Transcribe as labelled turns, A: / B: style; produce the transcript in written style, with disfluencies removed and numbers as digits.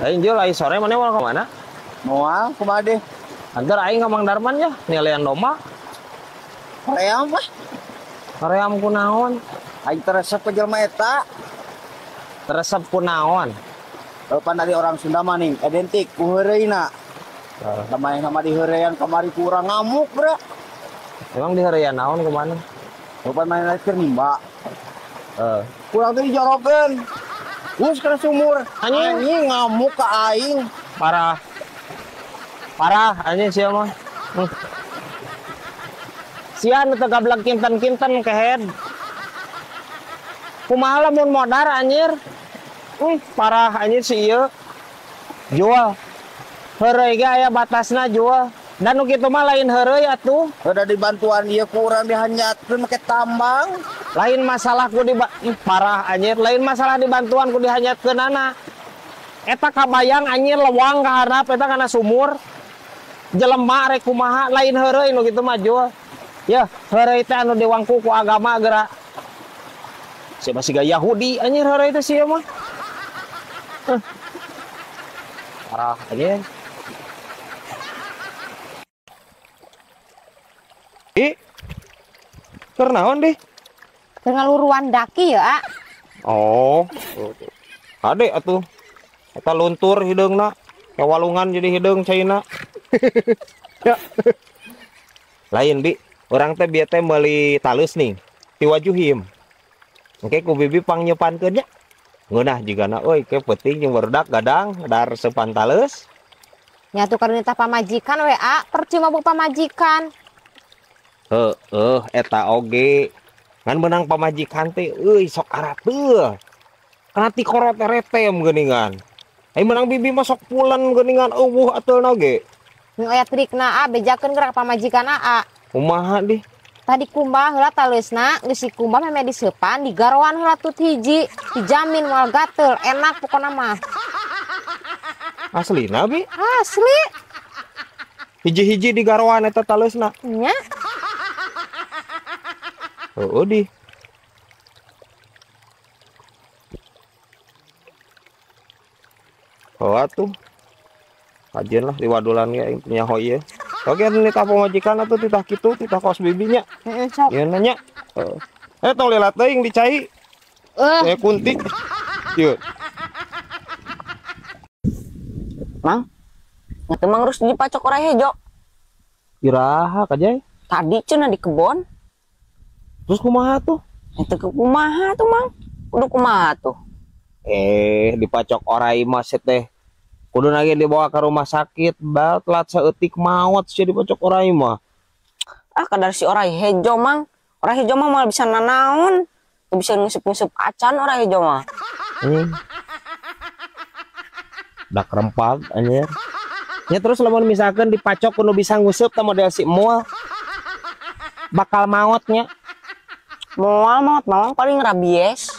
A: Aing jual aing sore mana mau kemana?
B: Moal kumaha deh?
A: Antar aing ke Mang Darman ya, nilaian domba.
B: Hoream mah.
A: Hoream kunaon?
B: Aing teresep ke jelema eta.
A: Teresep kunaon?
B: Pan dari orang Sunda mah ning identik ku heureuyna. Nama di heureyan kamari kurang ngamuk, Bro.
A: Emang di heureyan naon kemana?
B: Pan main lagi keur nimba. Kurang teh dijorokeun. Us kana sumur. Anjing ngamuk ka aing.
A: Parah. Parah anjing sia mah. Sia nu teu gablek kinten-kinten kehead. Kumaha lamun modar anjir? Parah anjir si ieu. Jual. Heureuy ge aya batasna jual. Dan nu kitu mah lain heureuy atuh.
B: Udah dibantuan ieu kurang dihanyatkeun make tambang.
A: Lain masalah ku parah anjir, lain masalah dibantuan ku dihanyatkeunana. Eta kabayang anjir lewang ka hareup eta kana sumur. Jelema rek kumaha lain heureuy nu kitu mah jual. Ya, heureuy teh anu diwangku ku agama geura. Siapa sih gaya Yahudi anjir heureuy teh sia mah. Parah anjir. Keur naon deh?
C: Keur ngaluruan daki ya.
A: Oh. Ade atuh. Eta luntur hideungna. Kawalungan jadi hideung caina. Ya. Lain bi, urang teh bieu teh meuli talus nih. Ti wajuhim. Engke ku bibi pangnyepankeun nya. Ngeunah jigana euy ke peuting jeung barudak gadang dar sepan talus.
C: Nya tuh karena pamajikan WA, percuma bu pamajikan.
A: Eta oge ngan menang pamajikan teh euy sok arateuh kana ti korot retem geuningan ai menang bibi mah sok pulen geuningan eueuh ateulna ge
C: Nu aya trikna bejakeun gerak pamajikan
A: kumaha deh
C: tadi kumbah heula taleusna geus si kumbah meme diseupan digaroan heula tut hiji dijamin moal gatel enak pokona mah
A: aslina bi
C: asli
A: hiji-hiji digaroan eta taleusna
C: nya
A: di. Oh atuh. Kajian lah di wadulan ya punya hoye. Oke ini tapo majikan atuh titah kitu titah kos bibinya.
C: Sok.
A: Ieu nanya. Tong lilat teuing dicai. Saya kuntik. Ieu.
D: Mang. Nya mang harus dipacok orang hejo.
A: Iraha kajai?
D: Tadi cenah di kebon.
A: Terus kumaha tuh?
D: Itu ke kumaha tuh, Mang? Kudu kumaha tuh?
A: Dipacok orai mas teh. Kudu lagi dibawa ke rumah sakit, bal telat saeutik maot sih dipacok orai mah.
D: Ah, kadar si orai hejo, Mang. Orai hejo mah malah bisa nanaon. Bisa ngusep-ngusep acan orai hejo mah.
A: Dak rempag anjir. Ya terus lamun misalkan dipacok kudu bisa nguseup teh model si moal. Bakal maotnya.
D: Moal paling rabies.